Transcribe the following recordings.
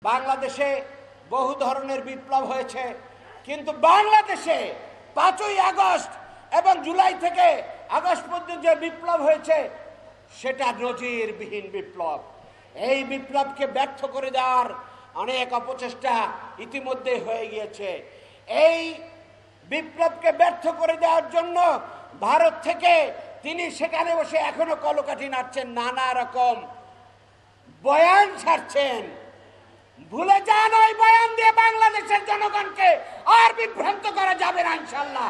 বাংলাদেশে বহু ধরনের বিপ্লব হয়েছে, কিন্তু বাংলাদেশে 5ই আগস্ট এবং জুলাই থেকে আগস্ট পর্যন্ত যে বিপ্লব হয়েছে সেটা নজিরবিহীন বিপ্লব। এই বিপ্লবকে ব্যর্থ করে দেওয়ার অনেক অপচেষ্টা ইতিমধ্যে হয়ে গিয়েছে। এই বিপ্লবকে ব্যর্থ করে দেওয়ার জন্য ভারত থেকে তিনি সেখানে বসে এখনো কলকাঠি নাড়ছেন, নানা রকম বয়ান ছাড়ছেন। ভুলে যান, ওই বয়ান দিয়ে বাংলাদেশের জনগণকে আর বিভ্রান্ত করা যাবে না ইনশাআল্লাহ।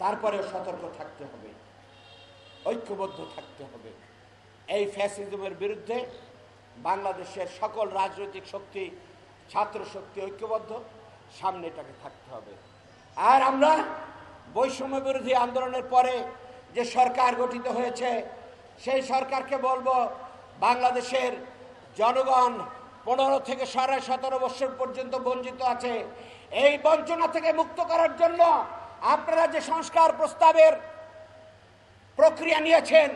তারপরেও সতর্ক থাকতে হবে, ঐক্যবদ্ধ থাকতে হবে। এই ফ্যাসিজমের বিরুদ্ধে বাংলাদেশের সকল রাজনৈতিক শক্তি, ছাত্র শক্তি ঐক্যবদ্ধ, সামনেটাকে থাকতে হবে। আর আমরা বৈষম্য বিরোধী আন্দোলনের পরে যে সরকার গঠিত হয়েছে সেই সরকারকে বলবো, বাংলাদেশের জনগণ 15 থেকে 17.5 বছর পর্যন্ত বঞ্চিত আছে। এই বঞ্চনা থেকে মুক্ত করার জন্য আপনারা যে সংস্কার প্রস্তাবের প্রক্রিয়া নিয়েছেন,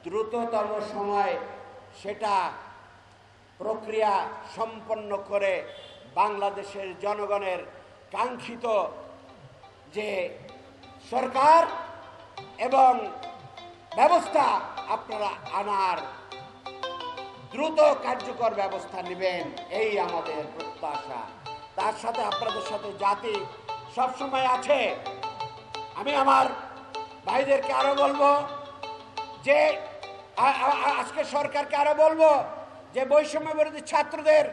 দ্রুততম সময় সেটা প্রক্রিয়া সম্পন্ন করে বাংলাদেশের জনগণের কাঙ্ক্ষিত যে সরকার এবং ব্যবস্থা আপনারা আনার দ্রুত কার্যকর ব্যবস্থা নেবেন, এই আমাদের প্রত্যাশা। তার সাথে আপনাদের সাথে জাতি সবসময় আছে। আমি আমার ভাইদেরকে আরো বলবো যে আজকে সরকারকে আরো বলবো যে বৈষম্য বিরোধী ছাত্রদের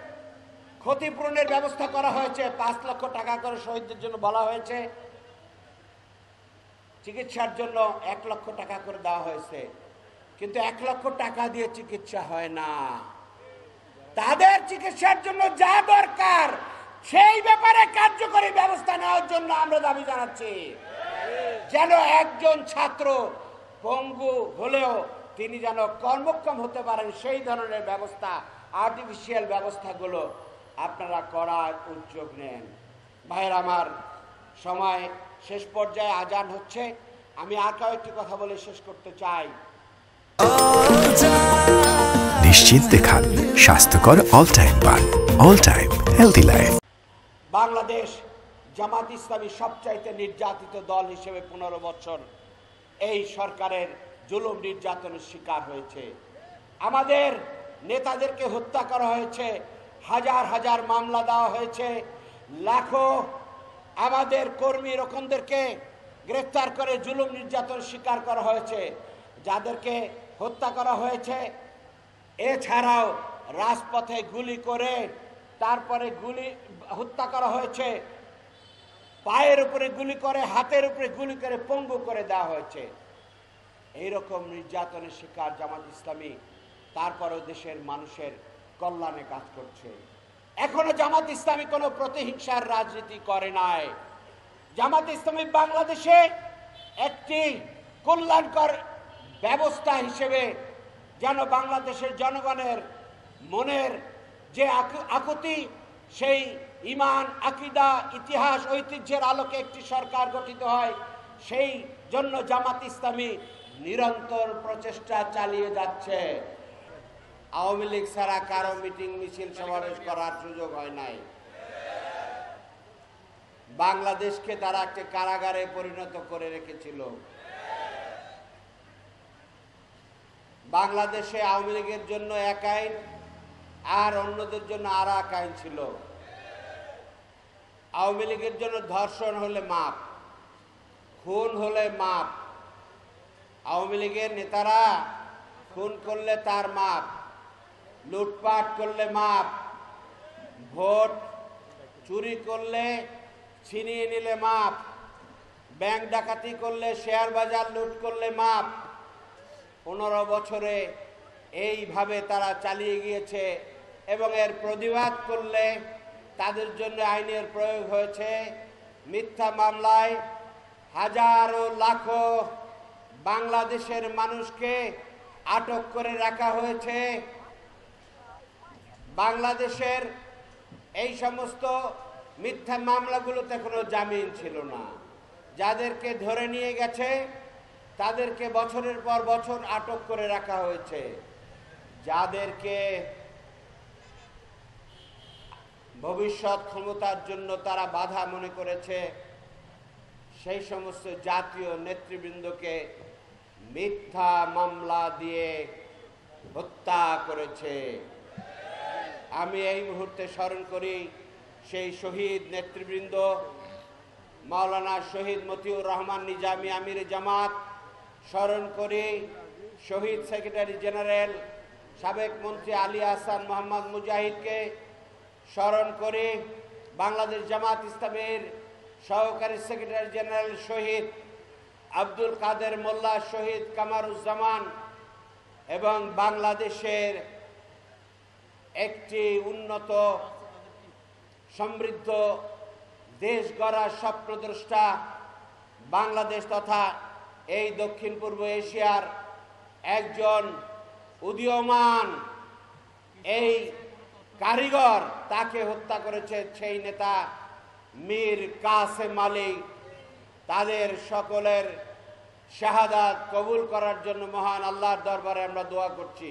ক্ষতিপূরণের ব্যবস্থা করা হয়েছে। 5 লক্ষ টাকা করে শহীদদের জন্য বলা হয়েছে, চিকিৎসার জন্য 1 লক্ষ টাকা করে দেওয়া হয়েছে। কিন্তু 1 লক্ষ টাকা দিয়ে চিকিৎসা হয় না। তাদের চিকিৎসার জন্য যা দরকার সেই ব্যাপারে কার্যকরী ব্যবস্থা নেওয়ার জন্য আমরা দাবি জানাচ্ছি, যেন একজন ছাত্র পঙ্গু হলেও তিনি যেন কর্মক্ষম হতে পারেন, সেই ধরনের ব্যবস্থা, আর্টিফিশিয়াল ব্যবস্থাগুলো আপনারা করার উদ্যোগ নেন। ভাইয়ের আমার, সময় শেষ পর্যায়ে, আজান হচ্ছে। আমি আর কয়েকটি কথা বলে শেষ করতে চাই। নিশ্চিন্তে খান স্বাস্থ্যকর অল টাইম পান, all time healthy life. Bangladesh Jamaat Islami সবচাইতে নির্যাতিত দল হিসেবে 15 বছর এই সরকারের জুলুম নির্যাতনের শিকার হয়েছে। আমাদের নেতাদেরকে হত্যা করা হয়েছে, হাজার হাজার মামলা দেওয়া হয়েছে, লাখো আমাদের কর্মী রকমদেরকে গ্রেফতার করে জুলুম নির্যাতনের শিকার করা হয়েছে। যাদেরকে হত্যা করা হয়েছে এছাড়াও রাজপথে গুলি করে তারপরে হত্যা করা হয়েছে, পায়ের উপরে গুলি করে, হাতের উপরে গুলি করে পঙ্গু করে দেওয়া হয়েছে। এইরকম নির্যাতনের শিকার জামাত ইসলামী, তারপরেও দেশের মানুষের কল্যাণে কাজ করছে। এখনো জামাত ইসলামী কোনো প্রতিহিংসার রাজনীতি করে নাই। জামাত ইসলামী বাংলাদেশে একটি কল্যাণকর ব্যবস্থা হিসেবে যেন বাংলাদেশের জনগণের মনের যে আকুতি, সেই ঈমান, আকীদা, ইতিহাস, ঐতিহ্যের আলোকে একটি সরকার গঠিত হয়, সেই জন্য জামাত ইসলামী নিরন্তর প্রচেষ্টা চালিয়ে যাচ্ছে। আওয়ামী লীগ ছাড়া কারো মিটিং, মিছিল, সমাবেশ করার সুযোগ হয় নাই। বাংলাদেশকে তারা একটা কারাগারে পরিণত করে রেখেছিল। বাংলাদেশে আওয়ামী লীগের জন্য এক আইন আর অন্যদের জন্য আর এক আইন ছিল। আওয়ামী লীগের জন্য ধর্ষণ হলে মাপ, খুন হলে মাপ। আওয়ামী লীগের নেতারা খুন করলে তার মাপ, লুটপাট করলে মাপ, ভোট চুরি করলে, ছিনিয়ে নিলে মাপ, ব্যাংক ডাকাতি করলে, শেয়ার বাজার লুট করলে মাপ। 15 বছরে এইভাবে তারা চালিয়ে গিয়েছে এবং এর প্রতিবাদ করলে তাদের জন্য আইনের প্রয়োগ হয়েছে। মিথ্যা মামলায় হাজারো লাখো বাংলাদেশের মানুষকে আটক করে রাখা হয়েছে। বাংলাদেশের এই সমস্ত মিথ্যা মামলাগুলোতে কোনো জামিন ছিল না। যাদেরকে ধরে নিয়ে গেছে তাদেরকে বছরের পর বছর আটক করে রাখা হয়েছে। যাদেরকে ভবিষ্যৎ ক্ষমতার জন্য তারা বাধা মনে করেছে, সেই সমস্ত জাতীয় নেতৃবৃন্দকে মিথ্যা মামলা দিয়ে হত্যা করেছে। আমি এই মুহূর্তে স্মরণ করি সেই শহীদ নেতৃবৃন্দ মাওলানা শহীদ মতিউর রহমান নিজামী আমির জামাত, স্মরণ করি শহীদ সেক্রেটারি জেনারেল সাবেক মন্ত্রী আলী আহসান মোহাম্মদ মুজাহিদকে, স্মরণ করি বাংলাদেশ জামাত ইসলামীর সহকারী সেক্রেটারি জেনারেল শহীদ আব্দুল কাদের মোল্লা, শহীদ কামারুজ্জামান এবং বাংলাদেশের একটি উন্নত সমৃদ্ধ দেশ গড়ার স্বপ্নদ্রষ্টা বাংলাদেশ তথা এই দক্ষিণ পূর্ব এশিয়ার একজন উদীয়মান এই কারিগর, তাকে হত্যা করেছে সেই নেতা মীর কাসেম আলী। তাদের সকলের শাহাদাত কবুল করার জন্য মহান আল্লাহর দরবারে আমরা দোয়া করছি।